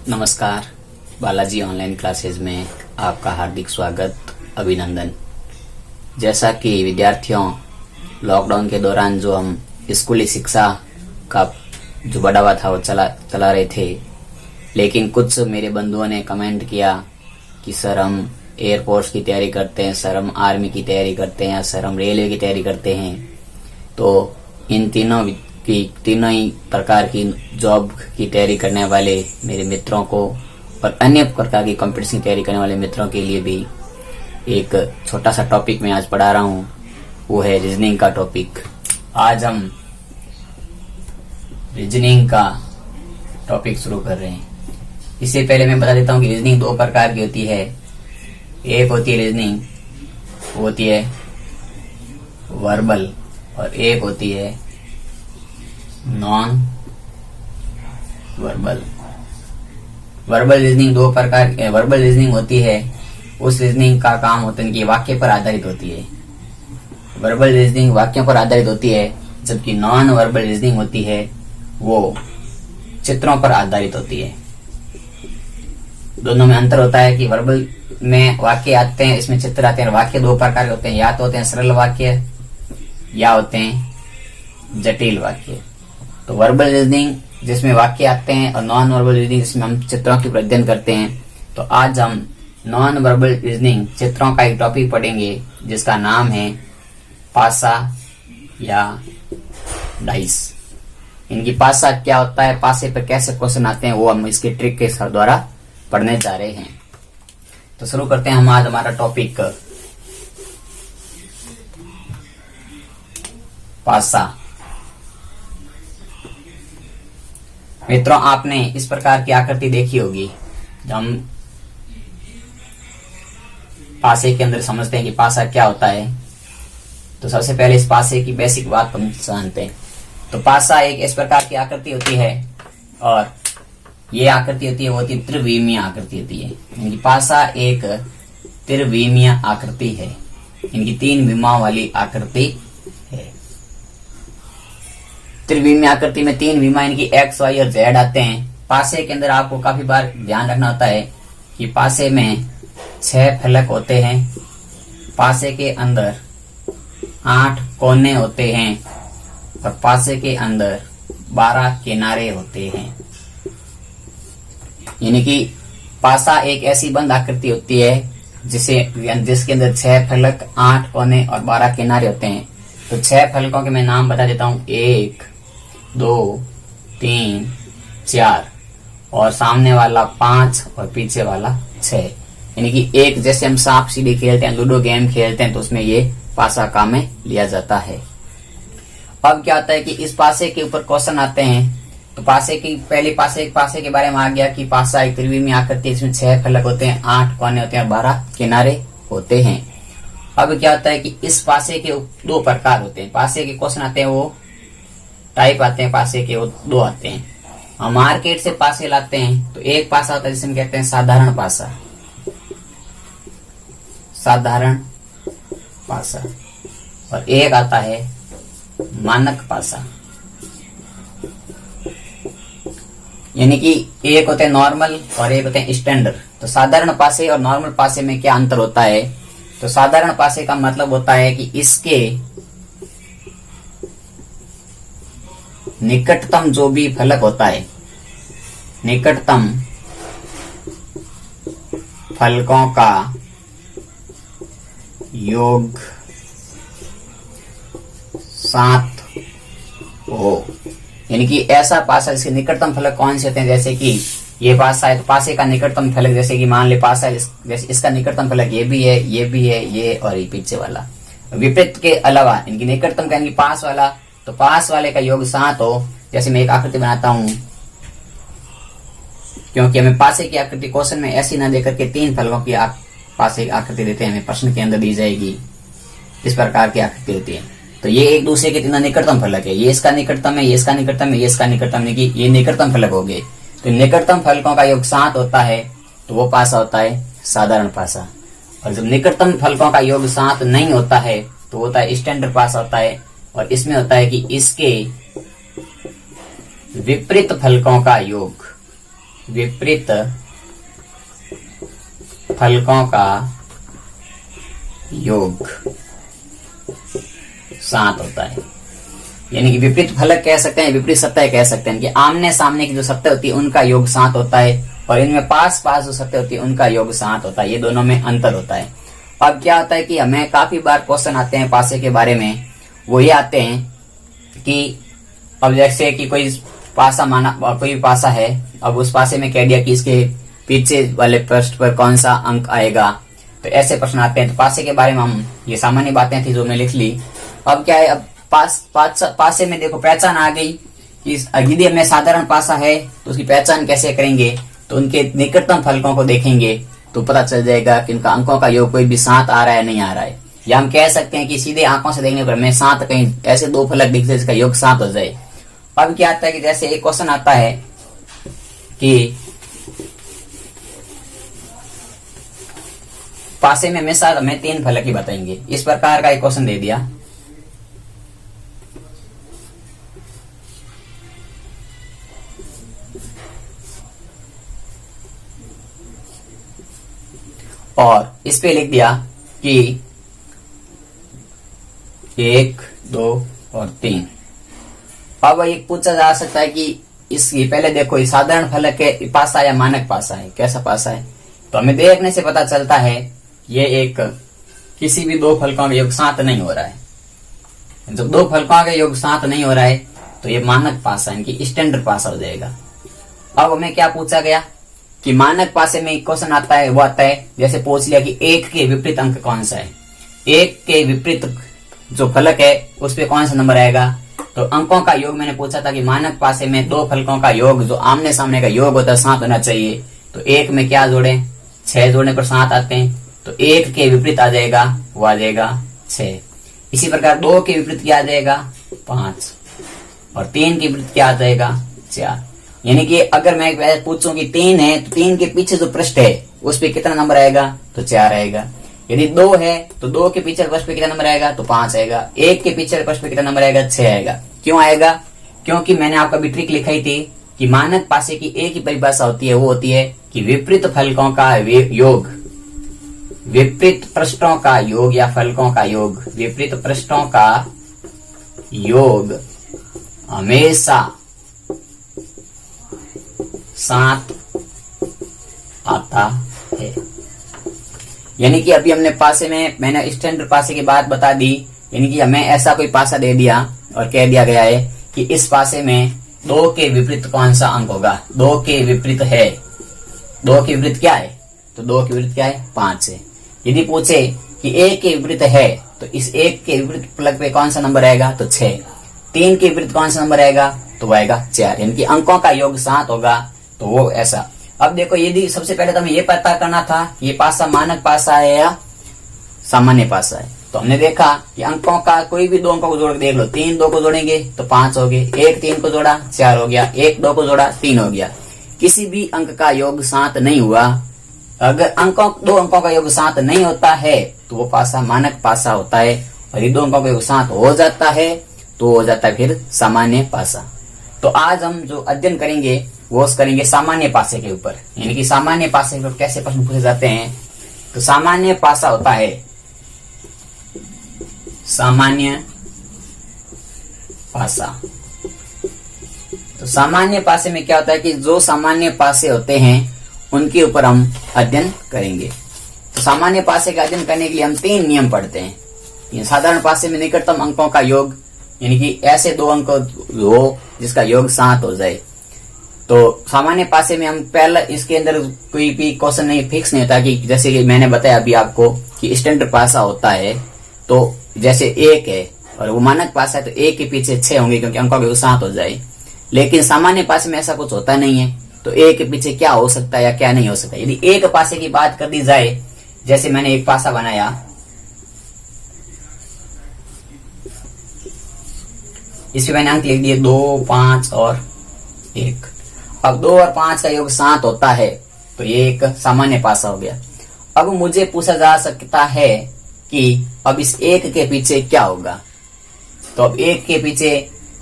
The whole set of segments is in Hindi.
नमस्कार। बालाजी ऑनलाइन क्लासेस में आपका हार्दिक स्वागत, अभिनंदन। जैसा कि विद्यार्थियों, लॉकडाउन के दौरान जो हम स्कूली शिक्षा का जो बढ़ावा था वो चला रहे थे, लेकिन कुछ मेरे बंधुओं ने कमेंट किया कि सर हम एयरफोर्स की तैयारी करते हैं, सर हम आर्मी की तैयारी करते हैं, या सर हम रेलवे की तैयारी करते हैं। तो इन तीनों ही प्रकार की जॉब की तैयारी करने वाले मेरे मित्रों को और अन्य प्रकार की कॉम्पिटिशन की तैयारी करने वाले मित्रों के लिए भी एक छोटा सा टॉपिक मैं आज पढ़ा रहा हूँ, वो है रीजनिंग का टॉपिक। आज हम रीजनिंग का टॉपिक शुरू कर रहे हैं। इससे पहले मैं बता देता हूँ कि रीजनिंग दो प्रकार की होती है। एक होती है रीजनिंग, वो होती है वर्बल, और एक होती है नॉन वर्बल। वर्बल रीजनिंग दो प्रकार वर्बल रीजनिंग होती है, उस रीजनिंग का काम होता है कि वाक्य पर आधारित होती है। वर्बल रीजनिंग वाक्यों पर आधारित होती है, जबकि नॉन वर्बल रीजनिंग होती है वो चित्रों पर आधारित होती है। दोनों में अंतर होता है कि वर्बल में वाक्य आते हैं, इसमें चित्र आते हैं। वाक्य दो प्रकार के होते हैं, या तो होते हैं सरल वाक्य या होते हैं जटिल वाक्य। तो वर्बल रीजनिंग जिसमें वाक्य आते हैं और नॉन वर्बल रीजनिंग जिसमें हम चित्रों की अध्ययन करते हैं। तो आज हम नॉन वर्बल रीजनिंग चित्रों का एक टॉपिक पढ़ेंगे जिसका नाम है पासा या डाइस। इनकी पासा क्या होता है, पासे पर कैसे क्वेश्चन आते हैं, वो हम इसके ट्रिक के द्वारा पढ़ने जा रहे हैं। तो शुरू करते हैं हम आज हमारा टॉपिक पासा। मित्रों, आपने इस प्रकार की आकृति देखी होगी। जब हम पासे के अंदर समझते हैं कि पासा क्या होता है, तो सबसे पहले इस पासे की बेसिक बात हम जानते हैं। तो पासा एक इस प्रकार की आकृति होती है, और ये आकृति होती है वो होती है त्रिविमीय आकृति होती है। इनकी पासा एक त्रिविमीय आकृति है, इनकी तीन विमाओं वाली आकृति है। त्रिविमीय आकृति में तीन विमा इनकी एक्स, वाई और जेड आते हैं। पासे के अंदर आपको काफी बार ध्यान रखना होता है कि पासे में 6 फलक होते हैं, पासे के अंदर 8 कोने होते हैं, और पासे के अंदर 12 किनारे होते हैं। यानी कि पासा एक ऐसी बंद आकृति होती है जिसके अंदर 6 फलक, 8 कोने और 12 किनारे होते हैं। तो 6 फलकों के मैं नाम बता देता हूं, 1 2 3 4, और सामने वाला 5 और पीछे वाला 6। यानी कि एक जैसे हम सांप सीढ़ी खेलते हैं, लूडो गेम खेलते हैं, तो उसमें ये पासा काम में लिया जाता है। अब क्या होता है कि इस पासे के ऊपर क्वेश्चन आते हैं। तो पासे की पहले पासे के बारे में आ गया कि पासा एक त्रिविमीय आकृति, इसमें 6 फलक होते हैं, 8 कोने होते हैं, 12 किनारे होते हैं। अब क्या होता है कि इस पासे के दो प्रकार होते हैं। पासे के क्वेश्चन आते हैं, वो टाइप आते हैं पासे के, वो दो आते हैं। हम मार्केट से पासे लाते हैं, तो एक पासा होता है जिसे हम कहते हैं साधारण पासा, साधारण पासा, और एक आता है मानक पासा। यानी कि एक होते हैं नॉर्मल और एक होते हैं स्टैंडर्ड। तो साधारण पासे और नॉर्मल पासे में क्या अंतर होता है? तो साधारण पासे का मतलब होता है कि इसके निकटतम जो भी फलक होता है, निकटतम फलकों का योग 7 हो। यानी कि ऐसा पासा जिसके निकटतम फलक कौन से होते हैं, जैसे कि ये पासा है तो पासे का निकटतम फलक, जैसे कि मान ले पासा है, जैसे इसका निकटतम फलक ये भी है, ये भी है, ये और ये पीछे वाला। विपरीत के अलावा इनकी निकटतम का, इनकी पास वाला, तो पास वाले का योग 7 हो। जैसे मैं एक आकृति बनाता हूं, क्योंकि हमें पासे की आकृति क्वेश्चन में ऐसी ना देकर के 3 फलकों की पासे की आकृति देते हैं, हमें प्रश्न के अंदर दी जाएगी। इस प्रकार की आकृति होती है। तो ये एक दूसरे के तीनों निकटतम फलक है, ये इसका निकटतम है, ये इसका निकटतम है, ये इसका निकटतम है, ये निकटतम फलक हो गए। तो निकटतम फलकों का योग 7 होता है, तो वो पासा होता है साधारण पासा। और जब निकटतम फलकों का योग 7 नहीं होता है, तो होता है स्टैंडर्ड पासा होता है। और इसमें होता है कि इसके विपरीत फलकों का योग विपरीत फलकों का योग 7 होता है। यानी कि विपरीत फलक कह सकते हैं, विपरीत सतह कह सकते हैं कि आमने सामने की जो सतह होती है उनका योग 7 होता है, और इनमें पास पास जो सतह होती है उनका योग 7 होता है। ये दोनों में अंतर होता है। अब क्या होता है कि हमें काफी बार क्वेश्चन आते हैं पासे के बारे में, वो ये आते हैं कि अब जैसे कि कोई पासा है, अब उस पासे में कह दिया कि इसके पीछे वाले पृष्ठ पर कौन सा अंक आएगा, तो ऐसे प्रश्न आते हैं। तो पासे के बारे में हम ये सामान्य बातें थी जो मैं लिख ली। अब क्या है, अब पासे में देखो पहचान आ गई कि यदि हमें साधारण पासा है तो उसकी पहचान कैसे करेंगे, तो उनके निकटतम फलकों को देखेंगे तो पता चल जाएगा कि उनका अंकों का योग कोई भी 7 आ रहा है नहीं आ रहा है। या हम कह सकते हैं कि सीधे आंखों से देखने पर हमें 7 कहीं ऐसे 2 फलक दिखते जिसका योग 7 हो जाए। अब क्या आता है कि जैसे एक क्वेश्चन आता है कि पासे में हमेशा हमें 3 फलक ही बताएंगे, इस प्रकार का एक क्वेश्चन दे दिया। और इस पे लिख दिया कि 1, 2 और 3। अब एक पूछा जा सकता है कि इसकी पहले देखो ये साधारण फलक है, पासा या मानक पासा है, कैसा पासा है, तो हमें देखने से पता चलता है ये एक किसी भी 2 फलकों का योग 7 नहीं हो रहा है। जब 2 फलकों का योग 7 नहीं हो रहा है तो ये मानक पासा इनकी स्टैंडर्ड पासा हो जाएगा। अब हमें क्या पूछा गया कि मानक पासे में क्वेश्चन आता है, वो आता है जैसे पूछ लिया कि 1 के विपरीत अंक कौन सा है, 1 के विपरीत जो फलक है उस पे कौन सा नंबर आएगा। तो अंकों का योग मैंने पूछा था कि मानक पासे में 2 फलकों का योग जो आमने सामने का योग होता है 7 होना चाहिए। तो 1 में क्या जोड़े, 6 जोड़ने पर 7 आते हैं, तो 1 के विपरीत आ जाएगा, वो आ जाएगा 6। इसी प्रकार 2 के विपरीत क्या आ जाएगा, 5, और 3 के विपरीत क्या आ जाएगा, 4। यानी कि अगर मैं पूछूं कि 3 है तो 3 के पीछे जो पृष्ठ है उस पे कितना नंबर आएगा, तो 4 आएगा। यदि 2 है तो 2 के पीछे पृष्ठ पे कितना नंबर आएगा, तो 5 आएगा। 1 के पीछे पृष्ठ पे कितना नंबर आएगा, 6 आएगा। क्यों आएगा, क्योंकि मैंने आपको अभी ट्रिक लिखाई थी कि मानक पासे की एक ही परिभाषा होती है, वो होती है कि विपरीत फलकों का योग, विपरीत पृष्ठों का योग या फलकों का योग, विपरीत पृष्ठों का योग हमेशा 7 आता है। यानी कि अभी हमने पासे में मैंने स्टैंडर्ड पासे की बात बता दी, यानी कि हमें ऐसा कोई पासा दे दिया और कह दिया गया है कि इस पासे में 2 के विपरीत कौन सा अंक होगा, 2 के विपरीत है, 2 के विपरीत क्या है, तो 2 के विपरीत क्या है, 5 है। यदि पूछे कि 1 के विपरीत है तो इस 1 के विपरीत फलक पे कौन सा नंबर आएगा, तो 6। 3 के विपरीत कौन सा नंबर आएगा, तो वो आएगा 4। यानी कि अंकों का योग 7 होगा, तो वो ऐसा। अब देखो यदि सबसे पहले तो हमें ये पता करना था ये पासा मानक पासा है या सामान्य पासा है। तो हमने देखा कि अंकों का कोई भी 2 अंकों को जोड़ के देख लो, 3 2 को जोड़ेंगे तो 5 हो गए, 1 3 को जोड़ा 4 हो गया, 1 2 को जोड़ा 3 हो गया। किसी भी अंक का योग 7 नहीं हुआ। अगर 2 अंकों का योग 7 नहीं होता है तो वो पासा मानक पासा होता है, और ये 2 अंकों का योग 7 हो जाता है तो हो जाता है फिर सामान्य पासा। तो आज हम जो अध्ययन करेंगे वो करेंगे सामान्य पासे के ऊपर, यानी कि सामान्य पासे के ऊपर कैसे प्रश्न पूछे जाते हैं। तो सामान्य पासा होता है, सामान्य पासा। तो सामान्य पासे में क्या होता है कि जो सामान्य पासे होते हैं उनके ऊपर हम अध्ययन करेंगे। तो सामान्य पासे का अध्ययन करने के लिए हम 3 नियम पढ़ते हैं। ये साधारण पासे में निकटतम अंकों का योग, यानी कि ऐसे 2 अंक हो जिसका योग 7 हो जाए। तो सामान्य पासे में हम पहला इसके अंदर कोई भी क्वेश्चन नहीं फिक्स नहीं होता कि जैसे कि मैंने बताया अभी आपको कि स्टैंडर्ड पासा होता है, तो जैसे 1 है और वो मानक पासा है तो 1 के पीछे 6 होंगे क्योंकि अंकों का योग 7 हो जाए। लेकिन सामान्य पासे में ऐसा कुछ होता नहीं है, तो 1 के पीछे क्या हो सकता है या क्या नहीं हो सकता। यदि एक पासे की बात कर दी जाए, जैसे मैंने एक पासा बनाया, इसमें मैंने अंक लिख दिए 2 5 और 1। अब 2 और 5 का योग 7 होता है तो ये एक सामान्य पासा हो गया। अब मुझे पूछा जा सकता है कि अब इस 1 के पीछे क्या होगा। तो अब 1 के पीछे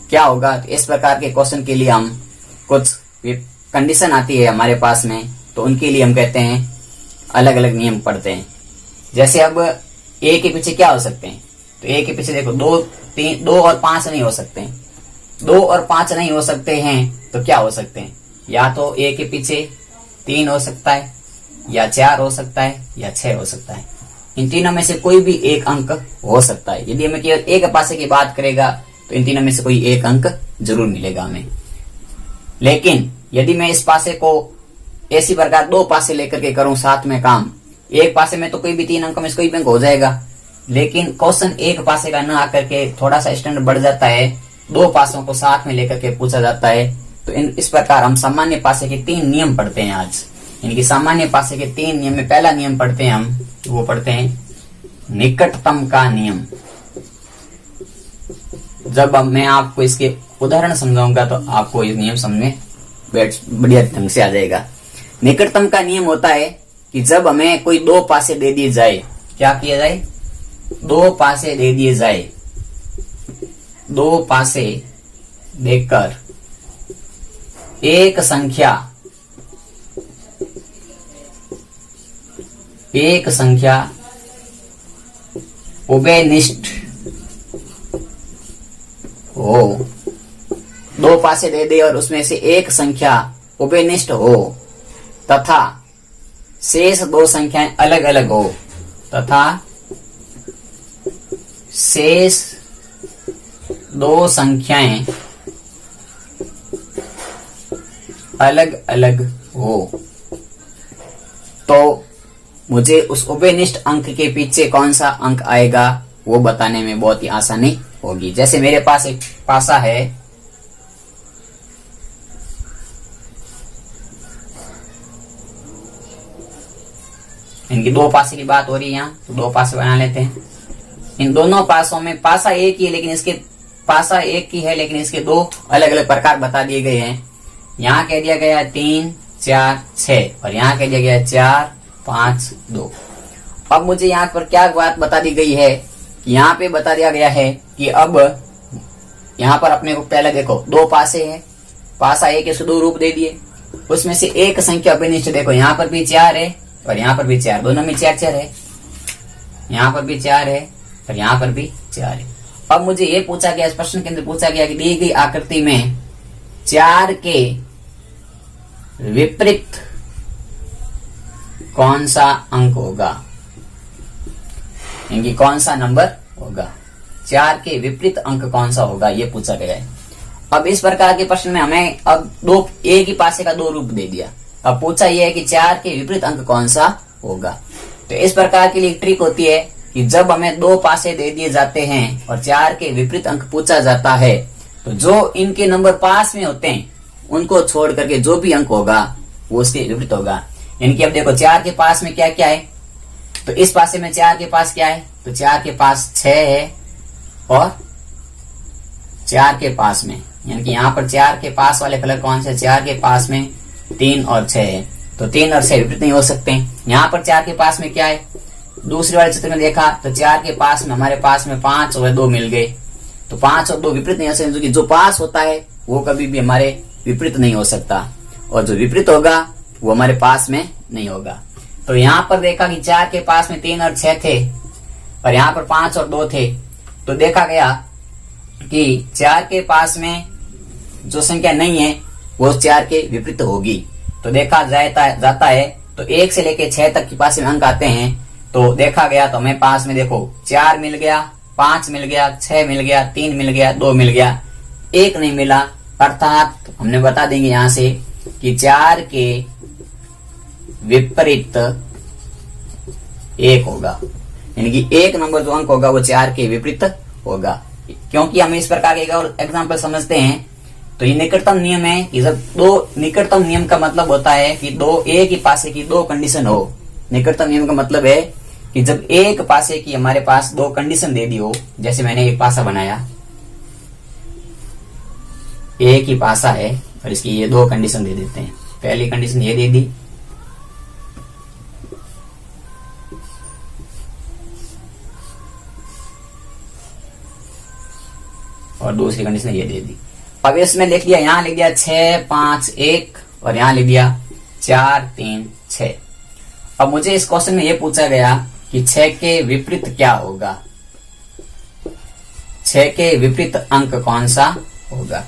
क्या होगा, तो इस प्रकार के क्वेश्चन के लिए हम कुछ कंडीशन आती है हमारे पास में, तो उनके लिए हम कहते हैं अलग अलग नियम पढ़ते हैं। जैसे अब ए के पीछे क्या हो सकते हैं, तो ए के पीछे देखो 2, 3, 2 और 5 नहीं हो सकते हैं। 2 और 5 नहीं हो सकते हैं तो क्या हो सकते हैं, या तो ए के पीछे 3 हो सकता है, या 4 हो सकता है, या 6 हो सकता है। इन तीनों में से कोई भी एक अंक हो सकता है। यदि हमें केवल एक पासे की बात करेगा तो इन तीनों में से कोई एक अंक जरूर मिलेगा हमें। लेकिन यदि मैं इस पासे को ऐसी प्रकार 2 पासे लेकर के करूं साथ में काम, एक पासे में तो कोई भी 3 अंक में से कोई भी अंक हो जाएगा, लेकिन क्वेश्चन एक पासे का न आकर के थोड़ा सा स्टैंडर्ड बढ़ जाता है, 2 पासों को साथ में लेकर के पूछा जाता है। तो इस प्रकार हम सामान्य पासे के 3 नियम पढ़ते हैं आज। इनकी सामान्य पासे के 3 नियम में पहला नियम पढ़ते हैं हम, वो पढ़ते हैं निकटतम का नियम। जब मैं आपको इसके उदाहरण समझाऊंगा तो आपको ये नियम समझ में बढ़िया ढंग से आ जाएगा। निकटतम का नियम होता है कि जब हमें कोई 2 पासे दे दिए जाए, क्या किया जाए, 2 पासे दे दिए जाए, 2 पासे देकर एक संख्या उभयनिष्ठ हो, 2 पासे दे दे और उसमें से एक संख्या उभयनिष्ठ हो तथा शेष 2 संख्याएं अलग अलग हो, तथा शेष 2 संख्याएं अलग अलग हो, तो मुझे उस उभयनिष्ठ अंक के पीछे कौन सा अंक आएगा वो बताने में बहुत ही आसानी होगी। जैसे मेरे पास एक पासा है, इनकी 2 पासे की बात हो रही है यहाँ, तो 2 पासे बना लेते हैं। इन दोनों पासों में पासा एक ही है, लेकिन इसके पासा एक ही है, लेकिन इसके 2 अलग अलग प्रकार बता दिए गए हैं। यहाँ कह दिया गया 3, 4, 6 और यहाँ कह दिया गया 4, 5, 2। अब मुझे यहाँ पर क्या बात बता दी गई है कि यहाँ पे बता दिया गया है कि अब यहाँ पर अपने को पहले देखो 2 पासे है, पासा एक इसको 2 रूप दे दिए, उसमें से एक संख्या अभिनिष्ठ देखो, यहाँ पर भी 4 है और यहाँ पर भी 4, दोनों में 4 है, यहाँ पर भी 4 है और यहाँ पर भी 4 है। अब मुझे ये पूछा गया, इस प्रश्न के अंदर पूछा गया कि दी गई आकृति में 4 के विपरीत कौन सा अंक होगा, इनकी कौन सा नंबर होगा, 4 के विपरीत अंक कौन सा होगा, ये पूछा गया है। अब इस प्रकार के प्रश्न में हमें अब 2 एक ही पासे का 2 रूप दे दिया, अब पूछा यह है कि 4 के विपरीत अंक कौन सा होगा। तो इस प्रकार की ट्रिक होती है कि जब हमें 2 पासे दे दिए जाते हैं और 4 के विपरीत अंक पूछा जाता है, तो जो इनके नंबर पास में होते हैं उनको छोड़ करके जो भी अंक होगा वो उसके विपरीत होगा। इनकी अब देखो 4 के पास में क्या क्या है, तो इस पासे में 4 के पास क्या है, तो 4 के पास 6 है और 4 के पास में, यानी कि यहाँ पर 4 के पास वाले कलर कौन से, 4 के पास में 3 और 6 है, तो 3 और 6 विपरीत नहीं हो सकते। यहाँ पर 4 के पास में क्या है, दूसरे वाले चित्र में देखा तो 4 के पास में हमारे पास में 5 और 2 मिल गए, तो 5 और 2 विपरीत नहीं हो सकते, क्योंकि जो पास होता है वो कभी भी हमारे विपरीत नहीं हो सकता और जो विपरीत होगा वो हमारे पास में नहीं होगा। तो यहाँ पर देखा कि 4 के पास में 3 और 6 थे और यहाँ पर 5 और 2 थे, तो देखा गया कि 4 के पास में जो संख्या नहीं है वो 4 के विपरीत होगी। तो देखा जाता है तो 1 से लेके 6 तक के पास में अंक आते हैं, तो देखा गया तो हमें पास में देखो 4 मिल गया, 5 मिल गया, 6 मिल गया, 3 मिल गया, 2 मिल गया, 1 नहीं मिला, अर्थात हमने बता देंगे यहाँ से कि 4 के विपरीत 1 होगा, यानी कि 1 नंबर जो अंक होगा वो 4 के विपरीत होगा। क्योंकि हम इस प्रकार के एक और एग्जाम्पल समझते हैं, तो ये निकटतम नियम है कि जब 2 निकटतम नियम का मतलब होता है कि 2 एक ही पासे की 2 कंडीशन हो। निकटतम नियम का मतलब है कि जब एक पासे की हमारे पास 2 कंडीशन दे दी हो, जैसे मैंने एक पासा बनाया, एक ही पासा है और इसकी ये 2 कंडीशन दे देते हैं। पहली कंडीशन ये दे दी, और दूसरी कंडीशन ये दे दी। अब इसमें लिख दिया, यहाँ लिख दिया 6, 5, 1 और यहाँ लिख दिया 4 3 6। अब मुझे इस क्वेश्चन में ये पूछा गया कि 6 के विपरीत क्या होगा, 6 के विपरीत अंक कौन सा होगा।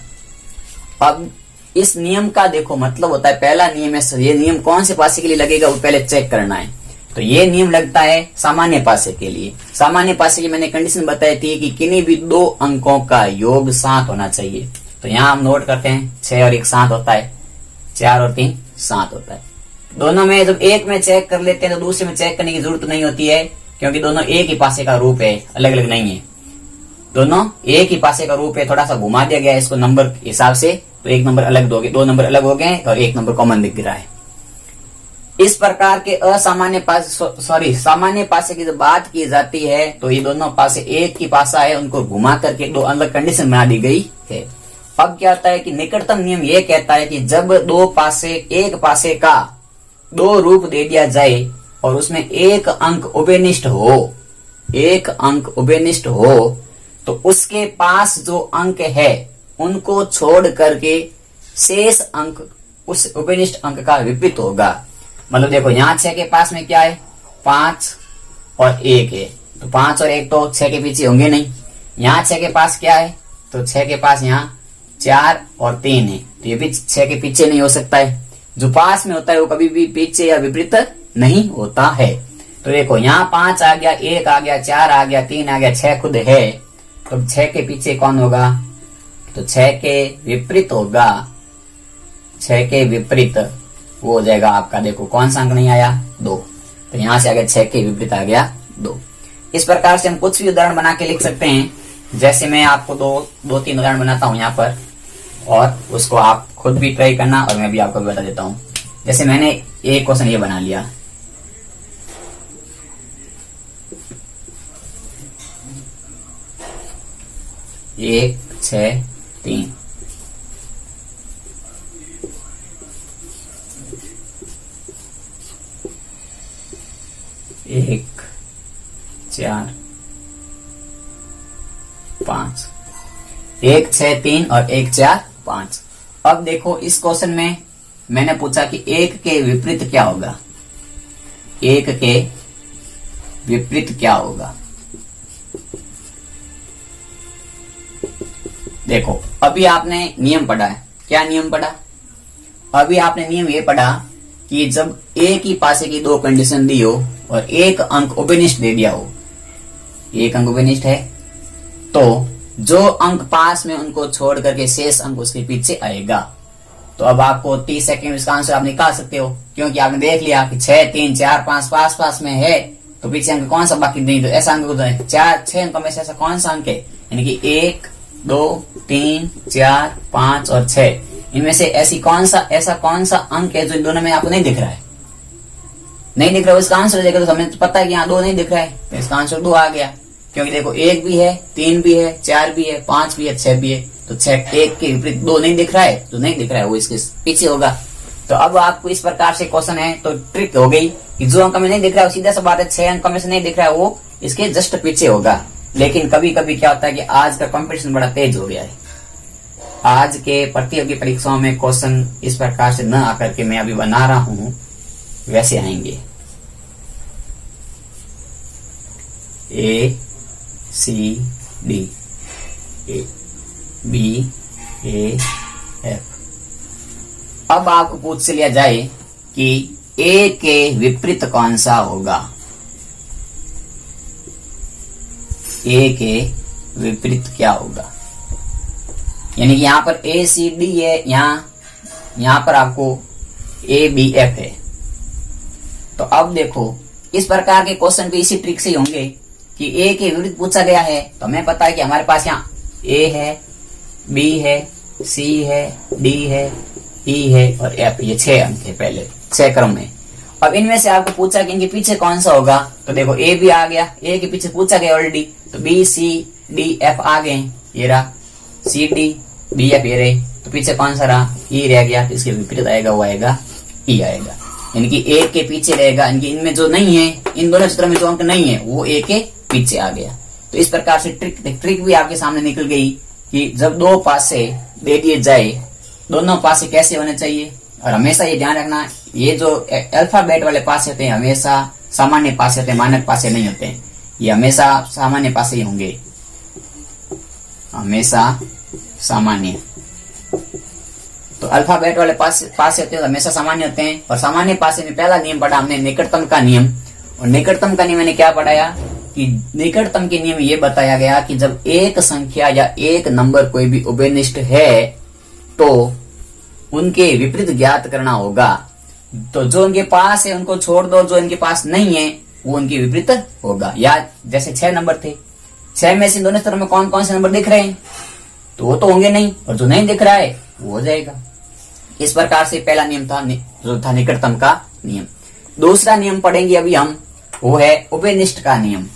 अब इस नियम का देखो मतलब होता है, पहला नियम है, ये नियम कौन से पासे के लिए लगेगा वो पहले चेक करना है। तो ये नियम लगता है सामान्य पासे के लिए। सामान्य पासे की मैंने कंडीशन बताई थी कि किन्हीं भी दो अंकों का योग 7 होना चाहिए। तो यहाँ हम नोट करते हैं 6 और 1 7 होता है, 4 और 3 7 होता है। दोनों में जब एक में चेक कर लेते हैं तो दूसरे में चेक करने की जरूरत नहीं होती है, क्योंकि दोनों एक ही पासे का रूप है, अलग अलग नहीं है। दोनों एक ही पासे का रूप है, थोड़ा सा घुमा दिया गया है इसको नंबर के हिसाब से, तो एक नंबर अलग दो नंबर अलग हो गए और एक नंबर कॉमन दिख रहा है। इस प्रकार के असामान्य पासे सामान्य पासे की जब बात की जाती है तो ये दोनों पासे एक ही पासा है, उनको घुमा करके दो अलग कंडीशन बना दी गई है। अब क्या होता है कि निकटतम नियम ये कहता है कि जब दो पासे एक पासे का दो रूप दे दिया जाए और उसमें एक अंक उभयनिष्ठ हो, एक अंक उभयनिष्ठ हो, तो उसके पास जो अंक है उनको छोड़ करके शेष अंक उस उभयनिष्ठ अंक का विपरीत होगा। मतलब देखो यहाँ 6 के पास में क्या है, 5 और 1 है, तो 5 और 1 तो 6 के पीछे होंगे नहीं। यहाँ 6 के पास क्या है, तो 6 के पास यहाँ 4 और 3 है, तो ये भी 6 के पीछे नहीं हो सकता है। जो पास में होता है वो कभी भी पीछे या विपरीत नहीं होता है। तो देखो यहाँ 5 आ गया, 1 आ गया, 4 आ गया, 3 आ गया, 6 खुद है, तो 6 के पीछे कौन होगा, तो 6 के विपरीत होगा, 6 के विपरीत वो हो जाएगा आपका, देखो कौन सा अंक नहीं आया, 2, तो यहां से आ गया 6 के विपरीत आ गया 2। इस प्रकार से हम कुछ भी उदाहरण बना के लिख सकते हैं। जैसे मैं आपको दो तीन उदाहरण बनाता हूं यहाँ पर, और उसको आप खुद भी ट्राई करना और मैं भी आपको बता देता हूं। जैसे मैंने एक क्वेश्चन ये बना लिया, एक 6 3, एक 4 5, 1 6 3 और 1 4 5। अब देखो इस क्वेश्चन में मैंने पूछा कि 1 के विपरीत क्या होगा, 1 के विपरीत क्या होगा। देखो अभी आपने नियम पढ़ा है, क्या नियम पढ़ा, अभी आपने नियम ये पढ़ा कि जब एक ही पासे की दो कंडीशन दी हो और एक अंक उभयनिष्ठ दे दिया हो, एक अंक उभयनिष्ठ है, तो जो अंक पास में उनको छोड़ करके शेष अंक उसके पीछे आएगा। तो अब आपको 30 सेकंड में इसका आंसर आप निकाल सकते हो, क्योंकि आपने देख लिया कि 6 3 4 5 पास पास में है, तो पीछे अंक कौन सा बाकी नहीं, तो ऐसा अंक 6 अंकों में से ऐसा कौन सा अंक है, यानी कि 1 2 3 4 5 और 6, इनमें से ऐसा कौन सा अंक है जो इन दोनों में आपको नहीं दिख रहा है, नहीं दिख रहा है, इसका आंसर देखो तो हमें पता है कि यहाँ 2 नहीं दिख रहा है, तो इसका आंसर 2 आ गया। क्योंकि देखो 1 भी है, 3 भी है, 4 भी है, 5 भी है, 6 भी है, तो 6 1 के विपरीत 2 नहीं दिख रहा है, जो नहीं दिख रहा है वो इसके पीछे होगा। तो अब आपको इस प्रकार से क्वेश्चन है, तो ट्रिक हो गई कि जो अंक में नहीं दिख रहा है सीधा सा बात है, 6 अंक में से नहीं दिख रहा है वो इसके जस्ट पीछे होगा। लेकिन कभी कभी क्या होता है कि आज का कंपटीशन बड़ा तेज हो गया है, आज के प्रतियोगी परीक्षाओं में क्वेश्चन इस प्रकार से न आकर के मैं अभी बना रहा हूं वैसे आएंगे, A C D A B A F। अब आपको पूछ लिया जाए कि A के विपरीत कौन सा होगा, A के विपरीत क्या होगा, यानी कि यहाँ पर A C D है, यहाँ पर आपको A B F है। तो अब देखो इस प्रकार के क्वेश्चन भी इसी ट्रिक से ही होंगे कि A के विपरीत पूछा गया है, तो हमें पता है कि हमारे पास यहाँ A है, B है, C है, D है, E है और F, ये 6 अंक है पहले 6 क्रम में। अब इनमें से आपको पूछा कि इनके पीछे कौन सा होगा, तो देखो A भी आ गया, A के पीछे पूछा गया ऑलरेडी, तो B C D F आ गए, ये रहा C D B F ये रहे, तो पीछे कौन सा रहा, E रह गया, तो इसके विपरीत आएगा वो आएगा E आएगा, यानी कि A के पीछे रहेगा, इनकी इनमें जो नहीं है, इन दोनों चित्रों में जो अंक नहीं है वो A के पीछे आ गया। तो इस प्रकार से ट्रिक भी आपके सामने निकल गई कि जब दो पासे दे दिए जाए, दोनों पासे कैसे होने चाहिए, और हमेशा ये ध्यान रखना, ये जो अल्फाबेट वाले पासे होते हैं हमेशा सामान्य पासे होते हैं, मानक पासे नहीं होते हैं। ये हमेशा सामान्य पासे ही होंगे, हमेशा सामान्य। तो अल्फाबेट वाले पासे होते हैं तो हमेशा सामान्य होते हैं। और सामान्य पासे में पहला नियम पढ़ा हमने निकटतम का नियम। और निकटतम का नियम मैंने क्या पढ़ाया कि निकटतम के नियम ये बताया गया कि जब एक संख्या या एक नंबर कोई भी उभयनिष्ठ है तो उनके विपरीत ज्ञात करना होगा। तो जो उनके पास है उनको छोड़ दो, जो इनके पास नहीं है वो उनके विपरीत होगा। या जैसे 6 नंबर थे, 6 में से दोनों तरफ में कौन कौन से नंबर दिख रहे हैं, तो वो तो होंगे नहीं, और जो नहीं दिख रहा है वो हो जाएगा। इस प्रकार से पहला नियम था जो था निकटतम का नियम। दूसरा नियम पढ़ेंगे अभी हम, वो है उभयनिष्ठ का नियम।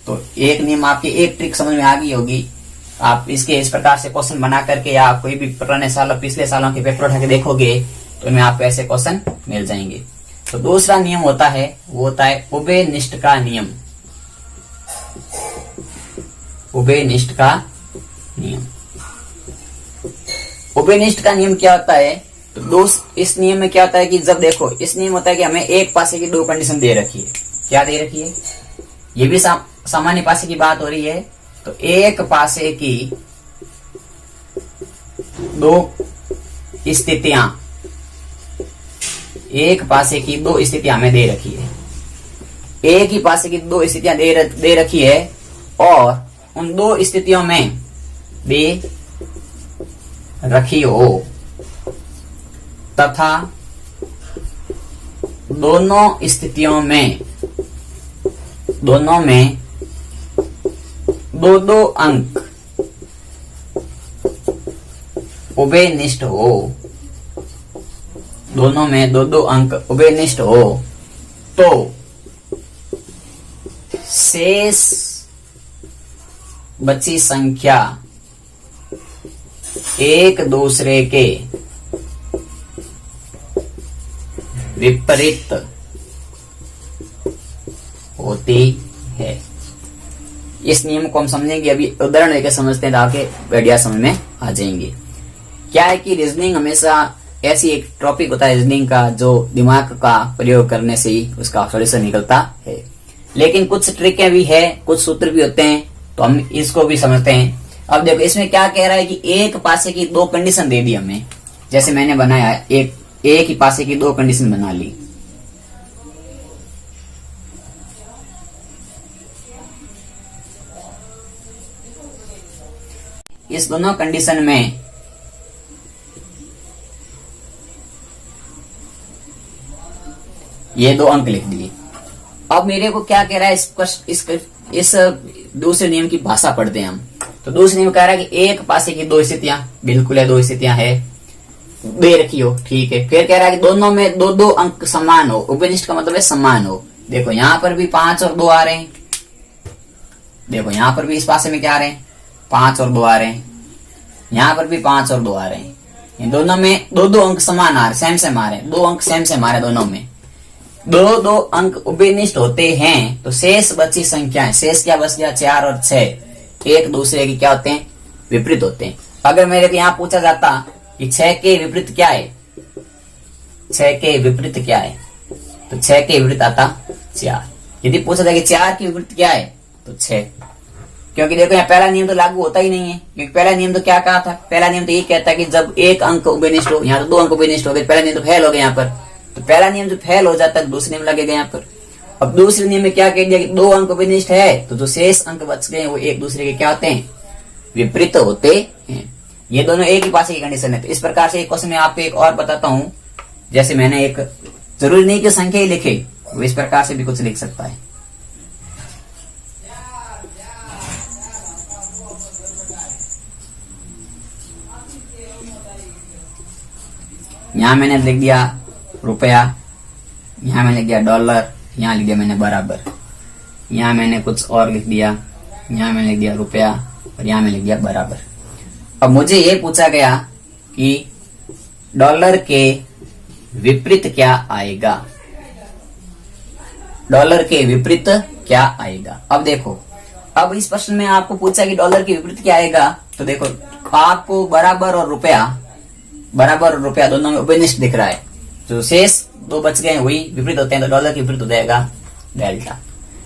तो एक नियम आपकी एक ट्रिक समझ में आ गई होगी। आप इसके इस प्रकार से क्वेश्चन बना करके या कोई भी पुराने सालों पिछले सालों के पेपर उठा के देखोगे तो इनमें आपको ऐसे क्वेश्चन मिल जाएंगे। तो दूसरा नियम होता है वो होता है उभयनिष्ठ का नियम। उभयनिष्ठ का नियम, उभयनिष्ठ का नियम क्या होता है? तो इस नियम में क्या होता है कि जब देखो इस नियम होता है कि हमें एक पासे की 2 कंडीशन दे रखी है। क्या दे रखी है? ये भी सामान्य पासे की बात हो रही है। तो एक पासे की 2 स्थितियां, एक पासे की 2 स्थितियां हमें दे रखी है। एक ही पासे की 2 स्थितियां दे रखी है और उन 2 स्थितियों में दे रखी हो तथा दोनों स्थितियों में 2 अंक उभयनिष्ठ हो, दोनों में 2 अंक उभयनिष्ठ हो तो शेष बची संख्या एक दूसरे के विपरीत होती है। इस नियम को हम समझेंगे, अभी उदाहरण लेकर समझते हैं ताकि बढ़िया समझ में आ जाएंगे। क्या है कि रीजनिंग हमेशा ऐसी एक टॉपिक होता है रीजनिंग का जो दिमाग का प्रयोग करने से ही उसका सॉल्यूशन निकलता है। लेकिन कुछ ट्रिकें भी है, कुछ सूत्र भी होते हैं, तो हम इसको भी समझते हैं। अब देखो इसमें क्या कह रहा है कि एक पासे की 2 कंडीशन दे दी हमें। जैसे मैंने बनाया एक ही पासे की 2 कंडीशन बना ली। इस दोनों कंडीशन में ये 2 अंक लिख दिए। अब मेरे को क्या कह रहा है, इस दूसरे नियम की भाषा पढ़ते हैं हम। तो दूसरे नियम कह रहा है कि एक पासे की 2 स्थितियां, बिल्कुल है 2 स्थितियां है, दे रखी हो, ठीक है। फिर कह रहा है कि दोनों में 2 अंक समान हो। उभयनिष्ठ का मतलब है समान हो। देखो यहां पर भी 5 और 2 आ रहे हैं, देखो यहां पर भी इस पासे में क्या आ रहे हैं, 5 और 2 आ रहे हैं, यहां पर भी 5 और 2 आ रहे हैं। इन दोनों में 2 अंक समान आ रहे, सेम आ रहे हैं, 2 अंक सेम आ रहे हैं दोनों में। 2 अंक उभयनिष्ठ होते हैं तो शेष बची संख्याएं, शेष क्या बच गया, 4 और 6 एक दूसरे के क्या होते हैं, विपरीत होते हैं। अगर मेरे को यहाँ पूछा जाता कि 6 के विपरीत क्या है, 6 के विपरीत क्या है, तो 6 के विपरीत आता 4। यदि पूछा जाए कि 4 के विपरीत क्या है तो 6, क्योंकि देखो यहाँ पहला नियम तो लागू होता ही नहीं है। क्योंकि पहला नियम तो क्या कहा था, पहला नियम तो ये कहता है कि जब एक अंक उभयनिष्ठ हो, यहाँ तो 2 अंक उभयनिष्ठ हो गए, पहला नियम तो फेल हो गया यहाँ पर। तो पहला नियम जो फेल हो जाता है दूसरे नियम लगेगा यहाँ पर। अब दूसरे नियम में क्या कह दिया कि 2 अंक उभयनिष्ठ है तो जो शेष अंक बच गए वो एक दूसरे के क्या होते हैं, विपरीत होते हैं। ये दोनों एक ही पासे की कंडीशन है। तो इस प्रकार से एक क्वेश्चन में आपको एक और बताता हूं। जैसे मैंने एक, जरूरी नहीं कि संख्या ही लिखे, वो इस प्रकार से भी कुछ लिख सकता है। यहां मैंने लिख दिया रुपया, यहां मैंने लिख दिया डॉलर, यहां लिख दिया मैंने बराबर, यहां मैंने कुछ और लिख दिया, यहां मैंने लिख दिया रुपया और यहां मैंने लिख दिया बराबर। अब मुझे ये पूछा गया कि डॉलर के विपरीत क्या आएगा, डॉलर के विपरीत क्या आएगा। अब देखो, अब इस प्रश्न में आपको पूछा कि डॉलर के विपरीत क्या आएगा, तो देखो आपको बराबर और रुपया दोनों में उभयनिष्ठ दिख रहा है। जो शेष दो बच गए वही विपरीत होते हैं, तो डॉलर के विपरीत हो जाएगा डेल्टा।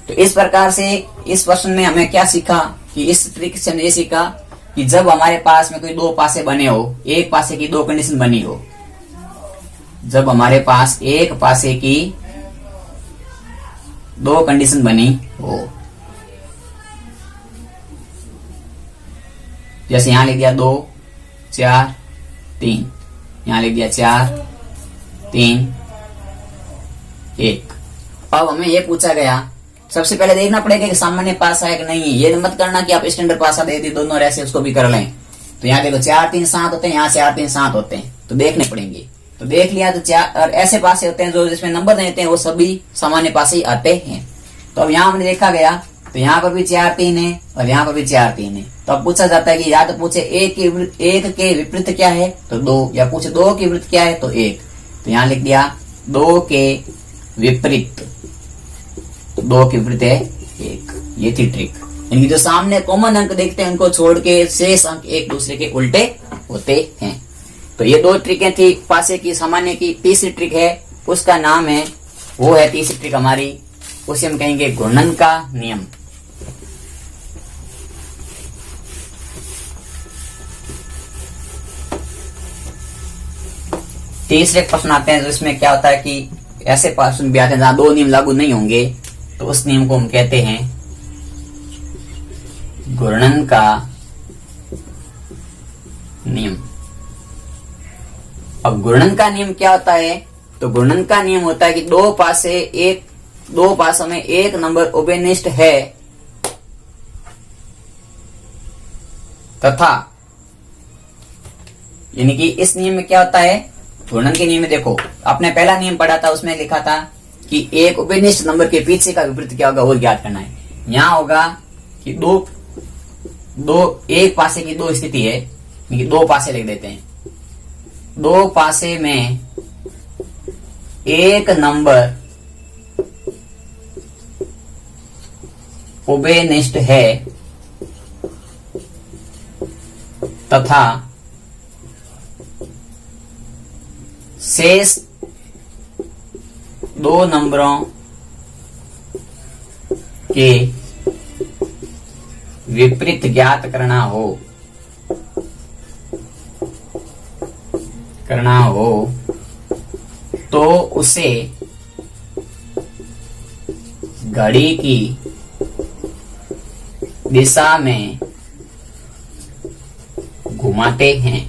तो इस प्रकार से इस प्रश्न में हमें क्या सीखा कि इस ट्रिक से हमने ये सीखा कि जब हमारे पास में कोई दो पासे बने हो, एक पासे की दो कंडीशन बनी हो, जब हमारे पास एक पासे की दो कंडीशन बनी हो, जैसे यहां लिख दिया 2 4 3, यहां लिख दिया 4 3 1। अब हमें यह पूछा गया, सबसे पहले देखना पड़ेगा कि सामान्य पासा है कि नहीं। ये मत करना कि आप स्टैंडर्ड पासा दे दी दोनों ऐसे उसको भी कर लें। तो यहाँ देखो 4 3 7 होते हैं, यहाँ 4 3 7 होते हैं, तो देखने पड़ेंगे। तो देख लिया तो 4 और ऐसे पासे होते हैं जो जिसमें नंबर नहीं होते हैं, वो सभी सामान्य पासे ही आते हैं। तो अब यहाँ हमने देखा गया, तो यहाँ पर भी 4 3 है और यहाँ पर भी 4 3 है। तो अब पूछा जाता है कि या तो पूछे एक के विपरीत क्या है तो 2, या पूछे 2 के विपरीत क्या है तो 1। तो यहाँ लिख दिया 2 के विपरीत, 2 के विपरीत है 1। ये थी ट्रिक। यानी जो सामने कॉमन अंक देखते हैं उनको छोड़ के शेष अंक एक दूसरे के उल्टे होते हैं। तो ये दो ट्रिकें थी पासे की सामान्य की। तीसरी ट्रिक है, उसका नाम है, वो है तीसरी ट्रिक हमारी, उसे हम कहेंगे घूर्णन का नियम। तीसरे प्रश्न आते हैं जिसमें क्या होता है कि ऐसे प्रश्न भी आते हैं जहां दो नियम लागू नहीं होंगे, तो उस नियम को हम कहते हैं घूर्णन का नियम। अब घूर्णन का नियम क्या होता है? तो घूर्णन का नियम होता है कि दो पासों में एक नंबर उभयनिष्ठ है तथा, यानी कि इस नियम में क्या होता है, घूर्णन के नियम में देखो आपने पहला नियम पढ़ा था, उसमें लिखा था कि एक उभयनिष्ठ नंबर के पीछे का विपरीत क्या होगा वो ज्ञात करना है। यहां होगा कि दो एक पासे की दो स्थिति है, यानी कि दो पासे लिख देते हैं। दो पासे में एक नंबर उभयनिष्ठ है तथा शेष दो नंबरों के विपरीत ज्ञात करना हो तो उसे घड़ी की दिशा में घुमाते हैं।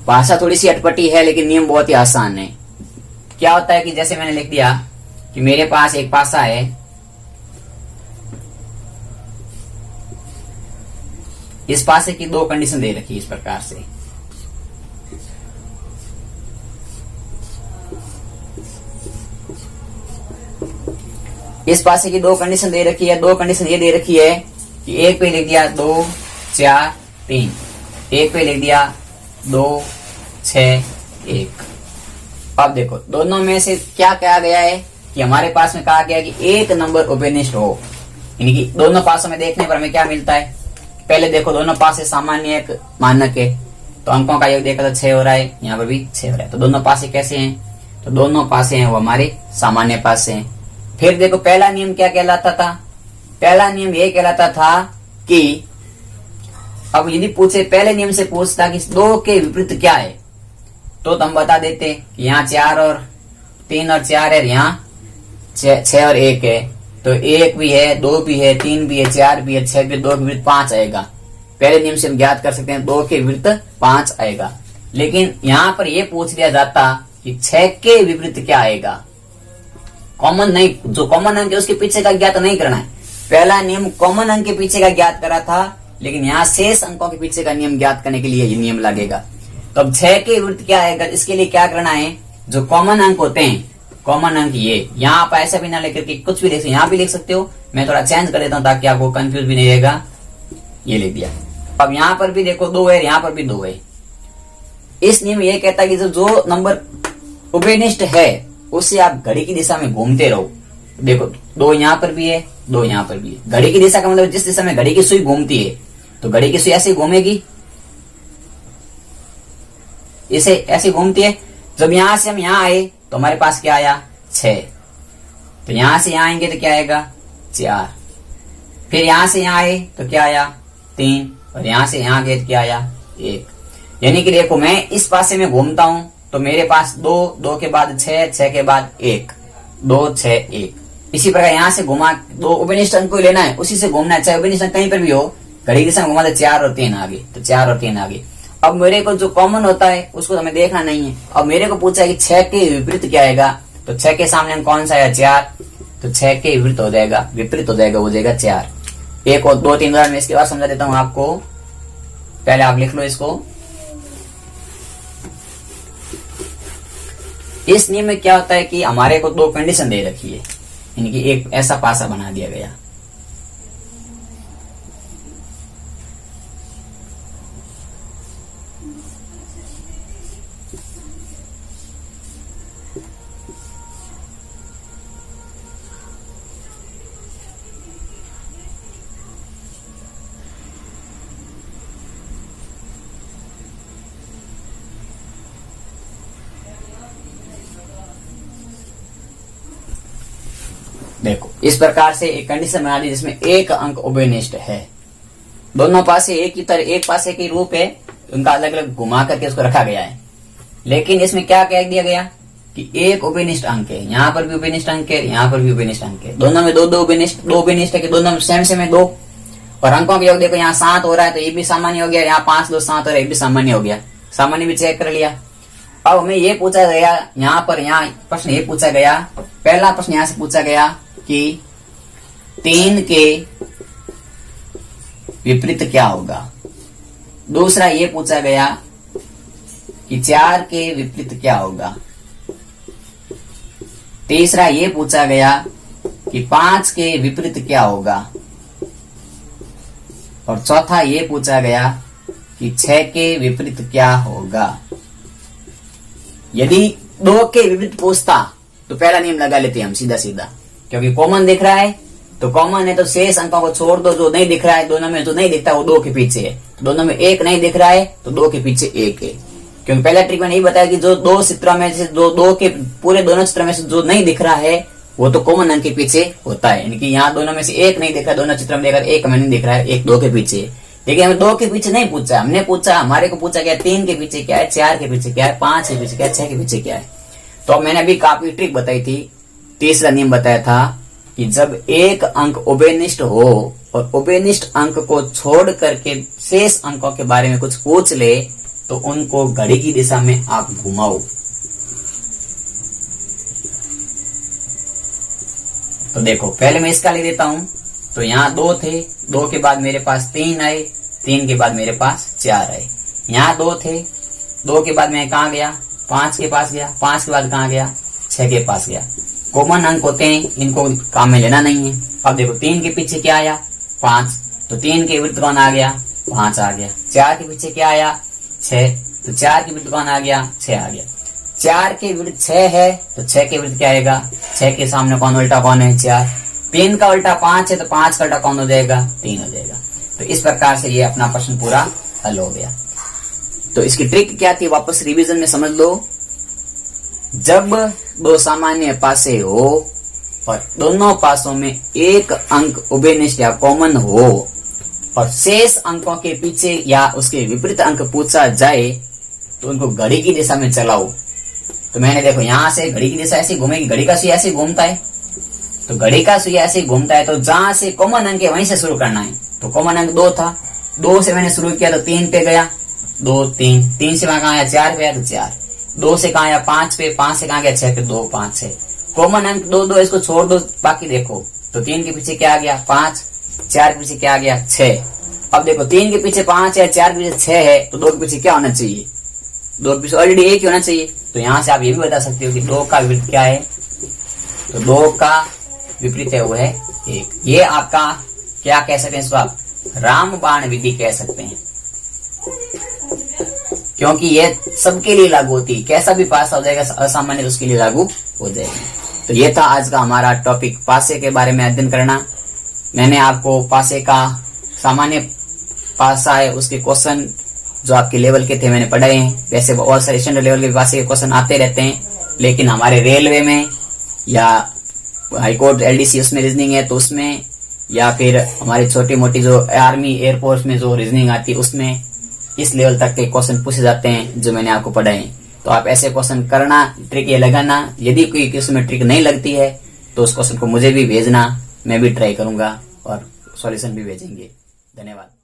भाषा थोड़ी सी अटपटी है लेकिन नियम बहुत ही आसान है। क्या होता है कि जैसे मैंने लिख दिया कि मेरे पास एक पासा है, इस पासे की दो कंडीशन दे रखी है इस प्रकार से। इस पासे की दो कंडीशन दे रखी है। दो कंडीशन ये दे रखी है कि एक पे लिख दिया 2 4 3, एक पे लिख दिया 2 6 1। अब देखो दोनों में से क्या कहा गया है कि हमारे पास में कहा गया है कि एक नंबर उभयनिष्ठ हो, यानी कि दोनों पासों में देखने पर हमें क्या मिलता है। पहले देखो दोनों पासे सामान्य एक मानक है, तो अंकों का योग देखा तो 6 हो रहा है, यहाँ पर भी 6 हो रहा है। तो दोनों पासे कैसे हैं? तो दोनों पासे हैं वो हमारे सामान्य पासे हैं। फिर देखो पहला नियम क्या कहलाता था? पहला नियम ये कहलाता था कि अब यदि पूछे, पहले नियम से पूछता कि दो के विपरीत क्या है, तो हम बता देते कि यहाँ 4 और 3 और 4 है, यहाँ 6 और 1 है। तो 1 भी है, 2 भी है, 3 भी है, 4 भी है, 6 भी, 2 के विपरीत 5 आएगा। पहले नियम से हम ज्ञात कर सकते हैं 2 के विपरीत 5 आएगा। लेकिन यहाँ पर यह पूछ दिया जाता कि 6 के विपरीत क्या आएगा। कॉमन नहीं, जो कॉमन अंक है उसके पीछे का ज्ञात नहीं करना है। पहला नियम कॉमन अंक के पीछे का ज्ञात करा था, लेकिन यहाँ शेष अंकों के पीछे का नियम ज्ञात करने के लिए ये नियम लगेगा। तो अब 6 के विपरीत क्या आएगा, इसके लिए क्या करना है, जो कॉमन अंक होते हैं, कॉमन अंक ये, यहाँ आप ऐसा भी ना लेकर के कुछ भी लिख सकते, यहाँ भी लिख सकते हो, मैं थोड़ा चेंज कर देता हूँ ताकि आपको कंफ्यूज भी नहीं रहेगा। ये लिख दिया। अब यहाँ पर भी देखो 2 है, यहाँ पर भी 2 है। इस नियम ये कहता है कि जो नंबर उभयनिष्ठ है उससे आप घड़ी की दिशा में घूमते रहो। देखो 2 यहाँ पर भी है, 2 यहाँ पर भी है। घड़ी की दिशा का मतलब जिस दिशा में घड़ी की सुई घूमती है, तो घड़ी की सुई ऐसे घूमेगी, इसे ऐसे घूमती है। जब यहां से हम यहां आए तो हमारे पास क्या आया 6, तो यहां से यहां आएंगे तो क्या आएगा 4, फिर यहां से यहां आए तो क्या आया 3, और यहां से यहां गए तो क्या आया 1। यानी कि देखो मैं इस पासे में घूमता हूं तो मेरे पास 2, 2 के बाद 6, 6 के बाद 1, 2, 6, 1। इसी प्रकार यहां से घुमा 2 उभयनिष्ठ अंक को लेना है, उसी से घूमना है, चाहे उभयनिष्ठ अंक कहीं पर भी हो, घड़ी की दिशा में घुमा तो 4 और 3 आगे, तो 4 और 3 आगे। अब मेरे को जो कॉमन होता है उसको हमें देखना नहीं है। अब मेरे को पूछा है कि 6 के विपरीत क्या आएगा, तो 6 के सामने हम कौन सा है 4, तो 6 के विपरीत हो जाएगा, वो जाएगा 4। एक और 2 3 उदाहरण में इसके बाद समझा देता हूं आपको, पहले आप लिख लो इसको। इस नियम में क्या होता है कि हमारे को 2 कंडीशन दे रखी है, यानी कि एक ऐसा पासा बना दिया गया। देखो इस प्रकार से एक कंडीशन बना दी जिसमें एक अंक उभयनिष्ठ है, दोनों पासे एक ही तरह, एक पासे के रूप है, उनका अलग अलग घुमा करके उसको रखा गया है। लेकिन इसमें क्या कह दिया गया कि एक उभयनिष्ठ अंक है, यहाँ पर भी उभयनिष्ठ अंक है, यहाँ पर भी उभयनिष्ठ अंक है, दोनों में दो उभयनिष्ठ है कि दोनों में सेम है 2। और अंकों का योग देखो यहाँ 7 हो रहा है तो ये भी सामान्य हो गया, यहाँ 5 2 7 हो रहा है ये भी सामान्य हो गया, सामान्य भी चेक कर लिया। अब हमें ये पूछा गया यहाँ पर, यहाँ प्रश्न ये पूछा गया, पहला प्रश्न यहाँ से पूछा गया कि 3 के विपरीत क्या होगा, दूसरा ये पूछा गया कि 4 के विपरीत क्या होगा, तीसरा ये पूछा गया कि 5 के विपरीत क्या होगा, और चौथा ये पूछा गया कि 6 के विपरीत क्या होगा। यदि 2 के विपरीत पूछता तो पहला नियम लगा लेते हम सीधा सीधा, क्योंकि कॉमन दिख रहा है तो कॉमन है तो शेष अंकों को छोड़ दो, जो नहीं दिख रहा है दोनों में जो नहीं दिखता वो 2 के पीछे है, दोनों में 1 नहीं दिख रहा है तो 2 के पीछे 1 है। क्योंकि पहला ट्रिक मैंने यही बताया कि जो 2 चित्रों में से जो 2 के पूरे दोनों चित्रों में से जो नहीं दिख रहा है वो तो कॉमन अंक के पीछे होता है, यानी कि यहाँ दोनों में से 1 नहीं दिख रहा, दोनों चित्रों में देखकर 1 हमें नहीं दिख रहा है, 1 2 के पीछे। लेकिन हमें 2 के पीछे नहीं पूछा, हमने पूछा, हमारे को पूछा गया 3 के पीछे क्या है, 4 के पीछे क्या है, 5 के पीछे क्या है, 6 के पीछे क्या है। तो मैंने अभी काफी ट्रिक बताई थी, तीसरा नियम बताया था कि जब एक अंक उभयनिष्ठ हो और उभयनिष्ठ अंक को छोड़ करके शेष अंकों के बारे में कुछ पूछ ले तो उनको घड़ी की दिशा में आप घुमाओ। तो देखो पहले मैं इसका ले देता हूं, तो यहाँ 2 थे, 2 के बाद मेरे पास 3 आए, 3 के बाद मेरे पास 4 आए, यहाँ 2 थे, 2 के बाद मैं कहाँ गया 5 के पास गया, 5 के बाद कहाँ गया 6 के पास गया। कॉमन अंक होते हैं, इनको काम में लेना नहीं है। अब देखो 3 के पीछे क्या आया 5, तो 3 के विरुद्ध कौन आ गया 5 आ गया। 4 के पीछे क्या आया 6, तो 4 के विरुद्ध कौन आ गया 6 आ गया। 4 के विरुद्ध 6 है तो 6 के विरुद्ध क्या आएगा, 6 के सामने कौन उल्टा कौन है 4। 3 का उल्टा 5 है तो 5 का उल्टा कौन हो जाएगा 3 हो जाएगा। तो इस प्रकार से ये अपना प्रश्न पूरा हल हो गया। तो इसकी ट्रिक क्या थी वापस रिवीजन में समझ लो। जब 2 सामान्य पासे हो और दोनों पासों में एक अंक उभयनिष्ठ या कॉमन हो और शेष अंकों के पीछे या उसके विपरीत अंक पूछा जाए तो उनको घड़ी की दिशा में चलाओ। तो मैंने देखो यहाँ से घड़ी की दिशा ऐसे घूमेगी, घड़ी का सुई ऐसे घूमता है, तो घड़ी का सुई ऐसे घूमता है तो जहां से कॉमन अंक है वहीं से शुरू करना है। तो कॉमन अंक 2 था, 2 से मैंने शुरू किया तो 3 पे गया, 2 3, 3 से वहां कहा आया 4 पे आया तो 4, 2 से कहा आया 5 पे, 5 से कहा गया 6 पे, 2 5 6। कॉमन अंक 2 2, इसको छोड़ दो, बाकी देखो तो 3 के पीछे क्या आ गया 5, 4 के पीछे क्या आ गया 6। अब देखो 3 के पीछे 5 है, 4 के पीछे 6 है, तो 2 के पीछे क्या होना चाहिए, 2 के पीछे ऑलरेडी 1 ही होना चाहिए। तो यहां से आप ये भी बता सकते हो कि 2 का विपरीत क्या है, तो 2 का विपरीत है वो है 1। ये आपका क्या कह सकते हैं, इसको आप रामबाण विधि कह सकते हैं, क्योंकि ये सबके लिए लागू होती है, कैसा भी पासा हो जाएगा असामान्य उसके लिए लागू हो जाएगी। तो ये था आज का हमारा टॉपिक, पासे के बारे में अध्ययन करना। मैंने आपको पासे का सामान्य पासा है उसके क्वेश्चन जो आपके लेवल के थे मैंने पढ़ाए हैं। वैसे और सारे स्टैंडर्ड लेवल के पास ये क्वेश्चन आते रहते हैं, लेकिन हमारे रेलवे में या हाईकोर्ट एलडीसी उसमें रीजनिंग है तो उसमें, या फिर हमारी छोटी मोटी जो आर्मी एयरफोर्स में जो रीजनिंग आती है उसमें इस लेवल तक के क्वेश्चन पूछे जाते हैं जो मैंने आपको पढ़ाए हैं। तो आप ऐसे क्वेश्चन करना, ट्रिक ये लगाना। यदि कोई किसी में ट्रिक नहीं लगती है तो उस क्वेश्चन को मुझे भी भेजना, मैं भी ट्राई करूंगा और सॉल्यूशन भी भेजेंगे। धन्यवाद।